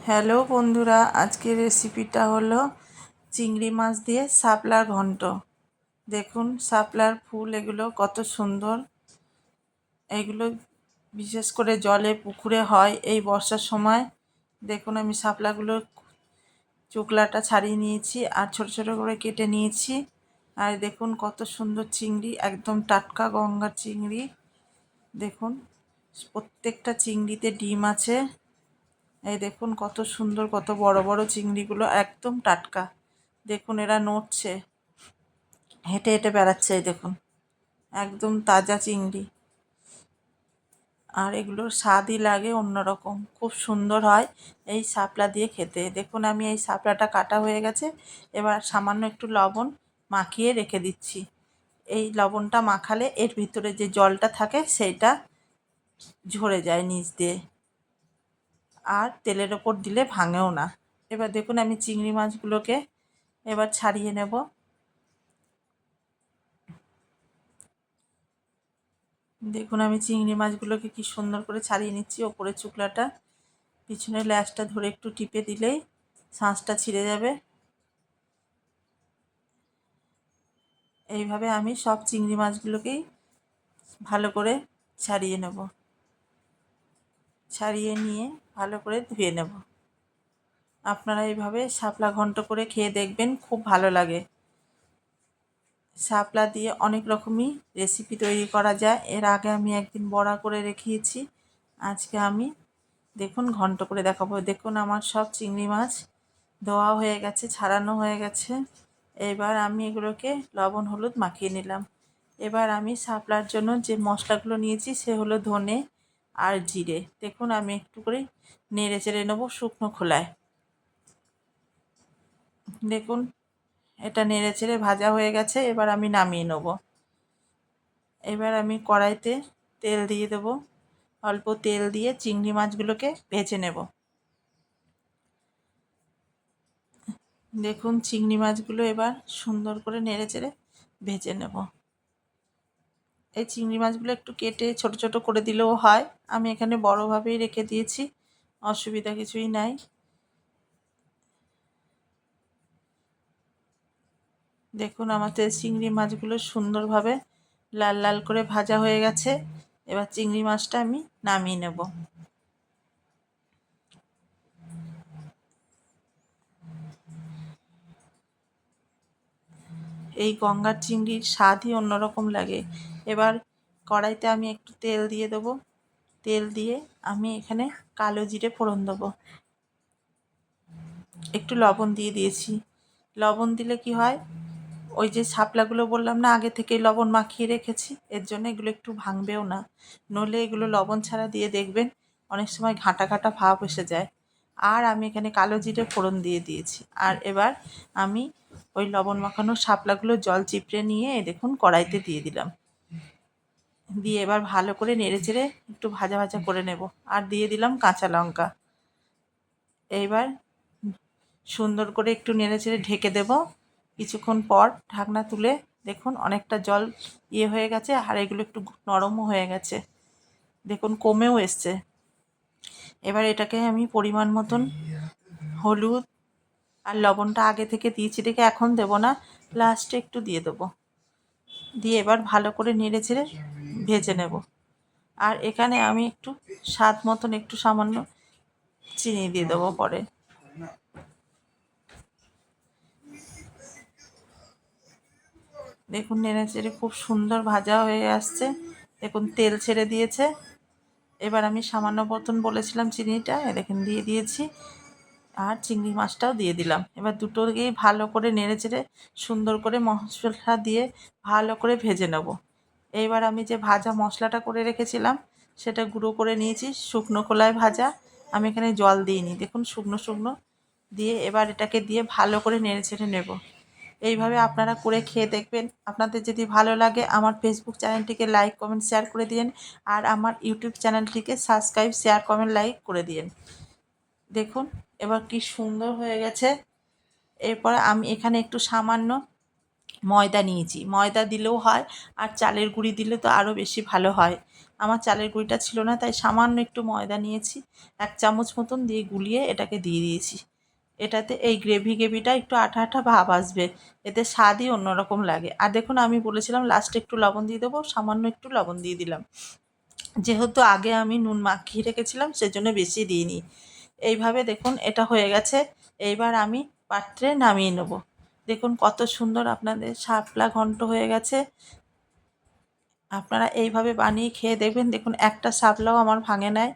Hello বন্ধুরা, আজকের রেসিপিটা হলো চিংড়ি মাছ দিয়ে শাপলার ঘন্ট। দেখুন শাপলার ফুল এগুলো কত সুন্দর। এগুলো বিশেষ করে জলে পুকুরে হয় এই বর্ষার সময়। দেখুন আমি শাপলাগুলো চোকলাটা ছাড়িয়ে নিয়েছি আর ছোট ছোট করে কেটে নিয়েছি। আর দেখুন কত সুন্দর চিংড়ি, একদম টাটকা গঙ্গার চিংড়ি। দেখুন প্রত্যেকটা চিংড়িতে ডিম আছে। এই দেখুন কত সুন্দর, কত বড় বড় চিংড়িগুলো একদম টাটকা। দেখুন এরা নড়ছে, হেঁটে হেঁটে বেড়াচ্ছে। এই দেখুন একদম তাজা চিংড়ি। আর এগুলোর স্বাদই লাগে অন্যরকম, খুব সুন্দর হয় এই শাপলা দিয়ে খেতে। দেখুন আমি এই শাপলাটা কাটা হয়ে গেছে। এবার সামান্য একটু লবণ মাখিয়ে রেখে দিচ্ছি। এই লবণটা মাখালে এর ভিতরে যে জলটা থাকে সেইটা ঝরে যায় নিচ দিয়ে, আর তেলের ওপর দিলে ভাঙেও না। এবার দেখুন আমি চিংড়ি মাছগুলোকে এবার ছাড়িয়ে নেব। দেখুন আমি চিংড়ি মাছগুলোকে কি সুন্দর করে ছাড়িয়ে নিচ্ছি। ওপরের চুকলাটা, পিছনের ল্যাজটা ধরে একটু টিপে দিলেই শাঁসটা ছিঁড়ে যাবে। এইভাবে আমি সব চিংড়ি মাছগুলোকেই ভালো করে ছাড়িয়ে নেব। ছাড়িয়ে নিয়ে ভালো করে ধুয়ে নেব। আপনারা এইভাবে শাপলা ঘন্ট করে খেয়ে দেখবেন, খুব ভালো লাগে। শাপলা দিয়ে অনেক রকমই রেসিপি তৈরি করা যায়। এর আগে আমি একদিন বড়া করে রেখেছি, আজকে আমি দেখুন ঘন্ট করে দেখাবো। দেখুন আমার সব চিংড়ি মাছ ধোয়া হয়ে গেছে, ছাড়ানো হয়ে গেছে। এবার আমি এগুলোকে লবণ হলুদ মাখিয়ে নিলাম। এবার আমি শাপলার জন্য যে মশলাগুলো নিয়েছি সে হলো ধনে আর জিরে। দেখুন আমি একটু করে নেড়ে চেড়ে নেবো শুকনো খোলায়। দেখুন এটা নেড়ে চেড়ে ভাজা হয়ে গেছে। এবার আমি নামিয়ে নেব। এবার আমি কড়াইতে তেল দিয়ে দেব। অল্প তেল দিয়ে চিংড়ি মাছগুলোকে ভেজে নেব। দেখুন চিংড়ি মাছগুলো এবার সুন্দর করে নেড়ে চেড়ে ভেজে নেব। এই চিংড়ি মাছগুলো একটু কেটে ছোট ছোট করে দিলেও হয়, আমি এখানে বড়োভাবেই রেখে দিয়েছি, অসুবিধা কিছুই নাই। দেখুন আমাদের চিংড়ি মাছগুলো সুন্দরভাবে লাল লাল করে ভাজা হয়ে গেছে। এবার চিংড়ি মাছটা আমি নামিয়ে নেব। এই গঙ্গার চিংড়ির স্বাদই অন্যরকম লাগে। এবার কড়াইতে আমি একটু তেল দিয়ে দেবো। তেল দিয়ে আমি এখানে কালো জিরে ফোড়ন দেবো। একটু লবণ দিয়ে দিয়েছি। লবণ দিলে কি হয়, ওই যে শাপলাগুলো বললাম না আগে থেকে লবণ মাখিয়ে রেখেছি, এর জন্য এগুলো একটু ভাঙবেও না। নইলে এগুলো লবণ ছাড়া দিয়ে দেখবেন অনেক সময় ঘাঁটা ঘাঁটা ভাব এসে যায়। আর আমি এখানে কালো জিরে ফোড়ন দিয়ে দিয়েছি। আর এবার আমি ওই লবণ মাখানো শাপলাগুলো জল চিপড়ে নিয়ে দেখুন কড়াইতে দিয়ে দিলাম। দিয়ে এবার ভালো করে নেড়ে চেড়ে একটু ভাজা ভাজা করে নেব। আর দিয়ে দিলাম কাঁচা লঙ্কা। এইবার সুন্দর করে একটু নেড়ে চেড়ে ঢেকে দেব। কিছুক্ষণ পর ঢাকনা তুলে দেখুন অনেকটা জল হয়ে গেছে, আর এগুলো একটু নরমও হয়ে গেছে। দেখুন কমেও এসছে। এবার এটাকে আমি পরিমাণ মতন হলুদ আর লবণটা আগে থেকে দিয়েছি দেখে এখন দেব না, লাস্টে একটু দিয়ে দেবো। দিয়ে এবার ভালো করে নেড়ে চেড়ে ভেজে নেব। আর এখানে আমি একটু স্বাদ মতন একটু সামান্য চিনি দিয়ে দেবো পরে। দেখুন নেড়ে চেড়ে খুব সুন্দর ভাজা হয়ে আসছে। দেখুন তেল ছেড়ে দিয়েছে। এবার আমি সামান্য মতন বলেছিলাম চিনিটা, দেখুন দিয়ে দিয়েছি। আর চিংড়ি মাছটাও দিয়ে দিলাম। এবার দুটোকেই ভালো করে নেড়ে চেড়ে সুন্দর করে মশলা দিয়ে ভালো করে ভেজে নেব। এইবার আমি যে ভাজা মশলাটা করে রেখেছিলাম সেটা গুঁড়ো করে নিয়েছি, শুকনো খোলায় ভাজা। আমি এখানে জল দিইনি, দেখুন শুকনো শুকনো দিয়ে এবার এটাকে দিয়ে ভালো করে নেড়ে চেড়ে নেব। এইভাবে আপনারা করে খেয়ে দেখবেন। আপনাদের যদি ভালো লাগে আমার ফেসবুক চ্যানেলটিকে লাইক কমেন্ট শেয়ার করে দিন। আর আমার ইউটিউব চ্যানেলটিকে সাবস্ক্রাইব শেয়ার কমেন্ট লাইক করে দিন। দেখুন এবার কি সুন্দর হয়ে গেছে। এরপরে আমি এখানে একটু সামান্য ময়দা নিয়েছি, ময়দা দিলেও হয় আর চালের গুঁড়ি দিলে তো আরও বেশি ভালো হয়। আমার চালের গুঁড়িটা ছিল না, তাই সামান্য একটু ময়দা নিয়েছি, 1 চামচ মতন দিয়ে গুলিয়ে এটাকে দিয়ে দিয়েছি। এটাতে এই গ্রেভিটা একটু আঠা আঠা ভাব আসবে, এতে স্বাদই অন্যরকম লাগে। আর দেখুন আমি বলেছিলাম লাস্টে একটু লবণ দিয়ে দেবো, সামান্য একটু লবণ দিয়ে দিলাম। যেহেতু আগে আমি নুন মাখিয়ে রেখেছিলাম সেজন্য বেশি দিইনি। এইভাবে দেখুন এটা হয়ে গেছে। এইবার আমি পাত্রে নামিয়ে নেব। দেখুন কত সুন্দর আপনাদের শাপলা ঘন্ট হয়ে গেছে। আপনারা এইভাবে বানিয়ে খেয়ে দেখবেন, দেখুন একটা শাপলাও আমার ভাঙে নাই।